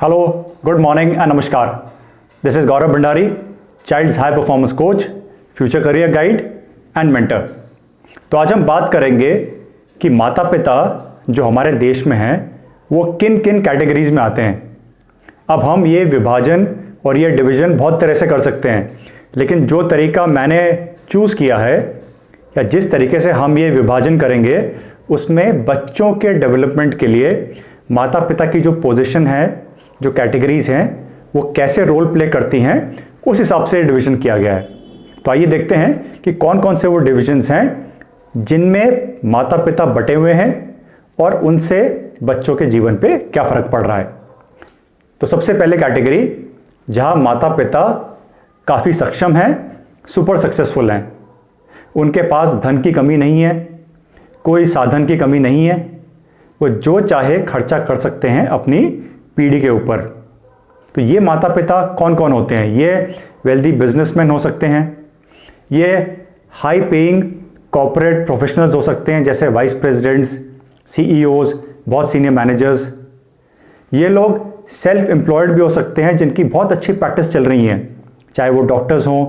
Hello, good morning and namaskar. This is Gaurav Bhandari, Child's High Performance Coach, Future Career Guide and Mentor. तो आज हम बात करेंगे कि माता पिता जो हमारे देश में हैं वो किन किन कैटेगरीज में आते हैं। अब हम ये विभाजन और ये डिवीज़न बहुत तरह से कर सकते हैं, लेकिन जो तरीका मैंने चूज़ किया है या जिस तरीके से हम ये विभाजन करेंगे उसमें बच्चों के डेवलपमेंट के लिए माता पिता की जो पोजीशन है, जो कैटेगरीज हैं, वो कैसे रोल प्ले करती हैं, उस हिसाब से डिवीज़न किया गया है। तो आइए देखते हैं कि कौन कौन से वो डिविजन्स हैं जिनमें माता पिता बटे हुए हैं और उनसे बच्चों के जीवन पे क्या फ़र्क पड़ रहा है। तो सबसे पहले कैटेगरी जहां माता पिता काफ़ी सक्षम हैं, सुपर सक्सेसफुल हैं, उनके पास धन की कमी नहीं है, कोई साधन की कमी नहीं है, वो जो चाहे खर्चा कर सकते हैं अपनी पीढ़ी के ऊपर। तो ये माता पिता कौन कौन होते हैं? ये वेल्दी बिजनेसमैन हो सकते हैं, ये हाई पेइंग कॉर्पोरेट प्रोफेशनल्स हो सकते हैं जैसे वाइस प्रेसिडेंट्स, सीईओज, बहुत सीनियर मैनेजर्स। ये लोग सेल्फ एम्प्लॉयड भी हो सकते हैं जिनकी बहुत अच्छी प्रैक्टिस चल रही हैं, चाहे वो डॉक्टर्स हों,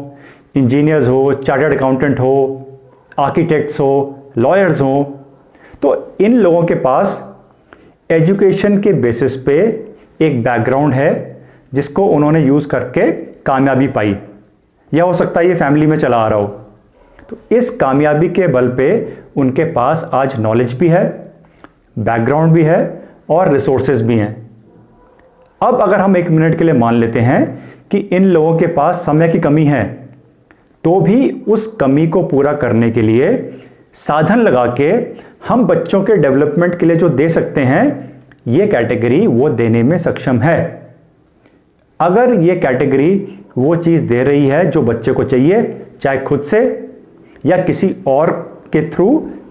इंजीनियर्स हो, चार्टर्ड अकाउंटेंट हो, आर्किटेक्ट्स हो, लॉयर्स हों। तो इन लोगों के पास एजुकेशन के बेसिस पे एक बैकग्राउंड है जिसको उन्होंने यूज़ करके कामयाबी पाई, या हो सकता है ये फैमिली में चला आ रहा हो। तो इस कामयाबी के बल पे उनके पास आज नॉलेज भी है, बैकग्राउंड भी है और रिसोर्सेज भी हैं। अब अगर हम एक मिनट के लिए मान लेते हैं कि इन लोगों के पास समय की कमी है, तो भी उस कमी को पूरा करने के लिए साधन लगा के हम बच्चों के डेवलपमेंट के लिए जो दे सकते हैं, ये कैटेगरी वो देने में सक्षम है। अगर ये कैटेगरी वो चीज़ दे रही है जो बच्चे को चाहिए, चाहे खुद से या किसी और के थ्रू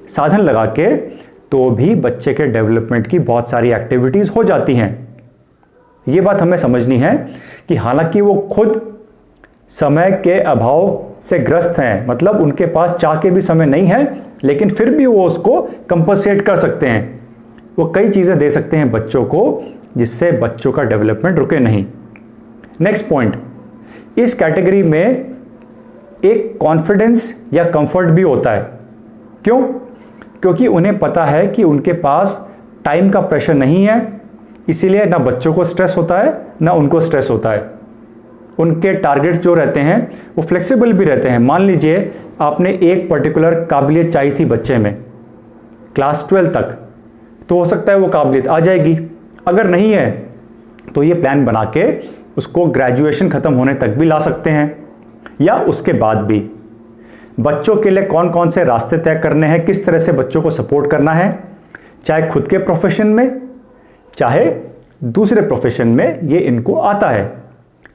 साधन लगा के, तो भी बच्चे के डेवलपमेंट की बहुत सारी एक्टिविटीज़ हो जाती हैं। ये बात हमें समझनी है कि हालांकि वो खुद समय के अभाव से ग्रस्त हैं, मतलब उनके पास चाह के भी समय नहीं है, लेकिन फिर भी वो उसको कंपनसेट कर सकते हैं। वो कई चीज़ें दे सकते हैं बच्चों को जिससे बच्चों का डेवलपमेंट रुके नहीं। नेक्स्ट पॉइंट, इस कैटेगरी में एक कॉन्फिडेंस या कंफर्ट भी होता है। क्यों? क्योंकि उन्हें पता है कि उनके पास टाइम का प्रेशर नहीं है, इसीलिए ना बच्चों को स्ट्रेस होता है ना उनको स्ट्रेस होता है। उनके टारगेट्स जो रहते हैं वो फ्लेक्सिबल भी रहते हैं। मान लीजिए आपने एक पर्टिकुलर काबिलियत चाहिए थी बच्चे में क्लास 12 तक, तो हो सकता है वो काबिलियत आ जाएगी। अगर नहीं है तो ये प्लान बना के उसको ग्रेजुएशन ख़त्म होने तक भी ला सकते हैं, या उसके बाद भी। बच्चों के लिए कौन कौन से रास्ते तय करने हैं, किस तरह से बच्चों को सपोर्ट करना है, चाहे खुद के प्रोफेशन में चाहे दूसरे प्रोफेशन में, ये इनको आता है।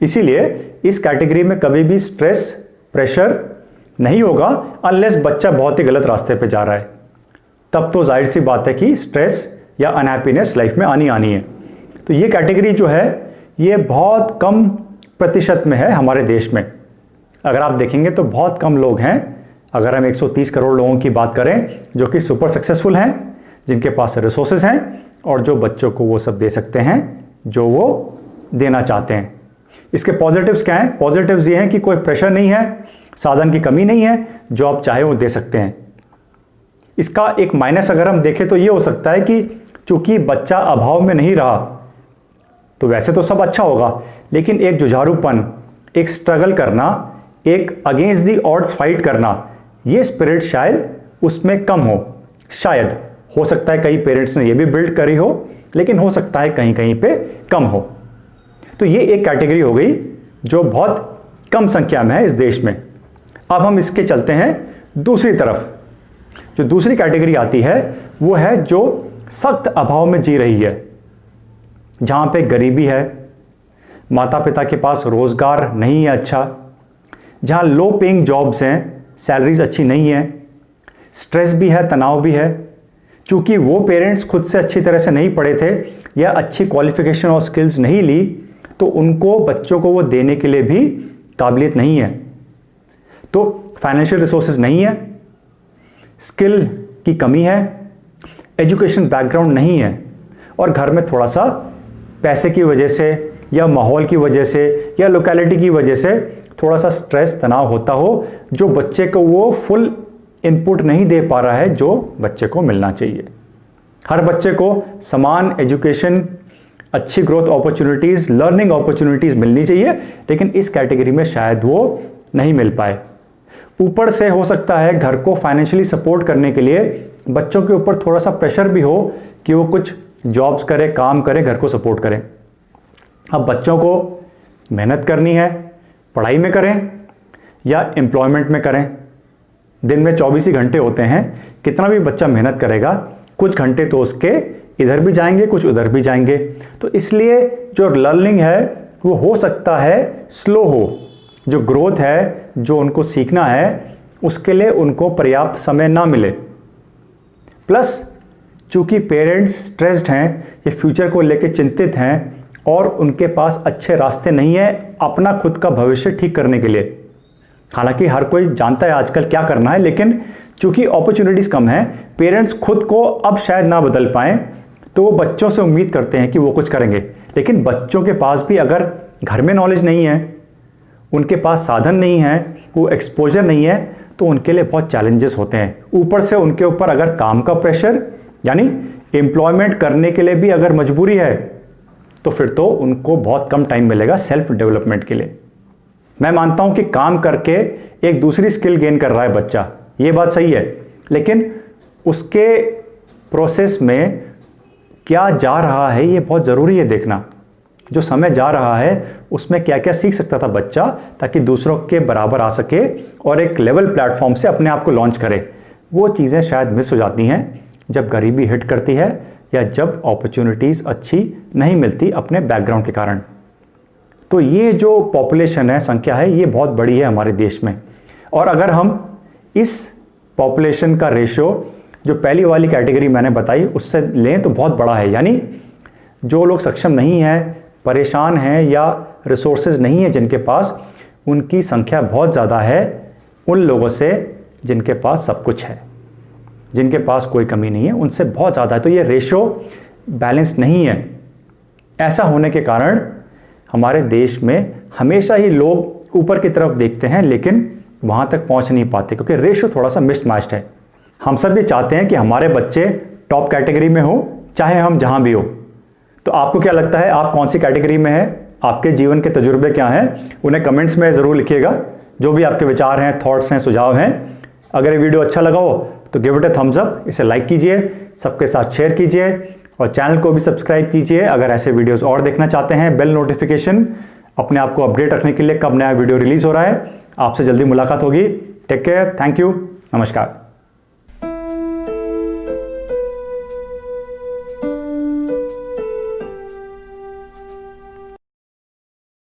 इसीलिए इस कैटेगरी में कभी भी स्ट्रेस प्रेशर नहीं होगा अनलेस बच्चा बहुत ही गलत रास्ते पे जा रहा है। तब तो जाहिर सी बात है कि स्ट्रेस या अनहैप्पीनेस लाइफ में आनी है। तो ये कैटेगरी जो है ये बहुत कम प्रतिशत में है हमारे देश में। अगर आप देखेंगे तो बहुत कम लोग हैं। अगर हम 130 करोड़ लोगों की बात करें जो कि सुपर सक्सेसफुल हैं, जिनके पास रिसोर्सेज हैं और जो बच्चों को वो सब दे सकते हैं जो वो देना चाहते हैं। इसके पॉजिटिव्स क्या हैं? पॉजिटिव्स ये हैं कि कोई प्रेशर नहीं है, साधन की कमी नहीं है, जो आप चाहे वो दे सकते हैं। इसका एक माइनस अगर हम देखें तो ये हो सकता है कि चूंकि बच्चा अभाव में नहीं रहा, तो वैसे तो सब अच्छा होगा, लेकिन एक जुझारूपन, एक स्ट्रगल करना, एक अगेंस्ट दी ऑड्स फाइट करना, ये स्पिरिट शायद उसमें कम हो। शायद हो सकता है कई पेरेंट्स ने ये भी बिल्ड करी हो, लेकिन हो सकता है कहीं कहीं पे कम हो। तो ये एक कैटेगरी हो गई जो बहुत कम संख्या में है इस देश में। अब हम इसके चलते हैं दूसरी तरफ। जो दूसरी कैटेगरी आती है वो है जो सख्त अभाव में जी रही है, जहां पे गरीबी है, माता पिता के पास रोजगार नहीं है अच्छा, जहां लो पेइंग जॉब्स हैं, सैलरीज अच्छी नहीं है, स्ट्रेस भी है, तनाव भी है। चूंकि वो पेरेंट्स खुद से अच्छी तरह से नहीं पढ़े थे या अच्छी क्वालिफिकेशन और स्किल्स नहीं ली, तो उनको बच्चों को वो देने के लिए भी काबिलियत नहीं है। तो फाइनेंशियल रिसोर्सेज नहीं है, स्किल की कमी है, एजुकेशन बैकग्राउंड नहीं है और घर में थोड़ा सा पैसे की वजह से या माहौल की वजह से या लोकेलिटी की वजह से थोड़ा सा स्ट्रेस तनाव होता हो, जो बच्चे को वो फुल इनपुट नहीं दे पा रहा है जो बच्चे को मिलना चाहिए। हर बच्चे को समान एजुकेशन, अच्छी ग्रोथ अपॉर्चुनिटीज़, लर्निंग अपॉर्चुनिटीज़ मिलनी चाहिए, लेकिन इस कैटेगरी में शायद वो नहीं मिल पाए। ऊपर से हो सकता है घर को फाइनेंशियली सपोर्ट करने के लिए बच्चों के ऊपर थोड़ा सा प्रेशर भी हो कि वो कुछ जॉब्स करे, काम करे, घर को सपोर्ट करें। अब बच्चों को मेहनत करनी है, पढ़ाई में करें या एम्प्लॉयमेंट में करें। दिन में 24 ही घंटे होते हैं, कितना भी बच्चा मेहनत करेगा कुछ घंटे तो उसके इधर भी जाएंगे, कुछ उधर भी जाएंगे। तो इसलिए जो लर्निंग है वो हो सकता है स्लो हो, जो ग्रोथ है, जो उनको सीखना है, उसके लिए उनको पर्याप्त समय ना मिले। प्लस चूंकि पेरेंट्स स्ट्रेस्ड हैं, ये फ्यूचर को लेकर चिंतित हैं और उनके पास अच्छे रास्ते नहीं है अपना खुद का भविष्य ठीक करने के लिए। हालांकि हर कोई जानता है आजकल क्या करना है, लेकिन चूंकि अपॉर्चुनिटीज़ कम हैं, पेरेंट्स खुद को अब शायद ना बदल पाएं, तो वो बच्चों से उम्मीद करते हैं कि वो कुछ करेंगे। लेकिन बच्चों के पास भी अगर घर में नॉलेज नहीं है, उनके पास साधन नहीं है, वो एक्सपोजर नहीं है, तो उनके लिए बहुत चैलेंजेस होते हैं। ऊपर से उनके ऊपर अगर काम का प्रेशर, यानी एम्प्लॉयमेंट करने के लिए भी अगर मजबूरी है, तो फिर तो उनको बहुत कम टाइम मिलेगा सेल्फ डेवलपमेंट के लिए। मैं मानता हूं कि काम करके एक दूसरी स्किल गेन कर रहा है बच्चा, ये बात सही है, लेकिन उसके प्रोसेस में क्या जा रहा है ये बहुत ज़रूरी है देखना। जो समय जा रहा है उसमें क्या क्या सीख सकता था बच्चा, ताकि दूसरों के बराबर आ सके और एक लेवल प्लेटफॉर्म से अपने आप को लॉन्च करे। वो चीज़ें शायद मिस हो जाती हैं जब गरीबी हिट करती है या जब अपॉर्चुनिटीज़ अच्छी नहीं मिलती अपने बैकग्राउंड के कारण। तो ये जो पॉपुलेशन है, संख्या है, ये बहुत बड़ी है हमारे देश में। और अगर हम इस पॉपुलेशन का रेशियो जो पहली वाली कैटेगरी मैंने बताई उससे लें तो बहुत बड़ा है। यानी जो लोग सक्षम नहीं हैं, परेशान हैं या रिसोर्सेज नहीं है जिनके पास, उनकी संख्या बहुत ज़्यादा है उन लोगों से जिनके पास सब कुछ है, जिनके पास कोई कमी नहीं है, उनसे बहुत ज़्यादा है। तो ये रेशो बैलेंस नहीं है। ऐसा होने के कारण हमारे देश में हमेशा ही लोग ऊपर की तरफ देखते हैं लेकिन वहाँ तक पहुँच नहीं पाते, क्योंकि रेशो थोड़ा सा मिसमैच्ड है। हम सब ये चाहते हैं कि हमारे बच्चे टॉप कैटेगरी में हो, चाहे हम जहाँ भी हो। तो आपको क्या लगता है, आप कौन सी कैटेगरी में हैं? आपके जीवन के तजुर्बे क्या हैं? उन्हें कमेंट्स में ज़रूर लिखिएगा। जो भी आपके विचार हैं, थॉट्स हैं, सुझाव हैं। अगर ये वीडियो अच्छा लगा हो तो give it a thumbs up, इसे लाइक कीजिए, सबके साथ शेयर कीजिए और चैनल को भी सब्सक्राइब कीजिए। अगर ऐसे वीडियोस और देखना चाहते हैं, बेल नोटिफिकेशन अपने आप को अपडेट रखने के लिए कब नया वीडियो रिलीज़ हो रहा है। आपसे जल्दी मुलाकात होगी। टेक केयर, थैंक यू, नमस्कार।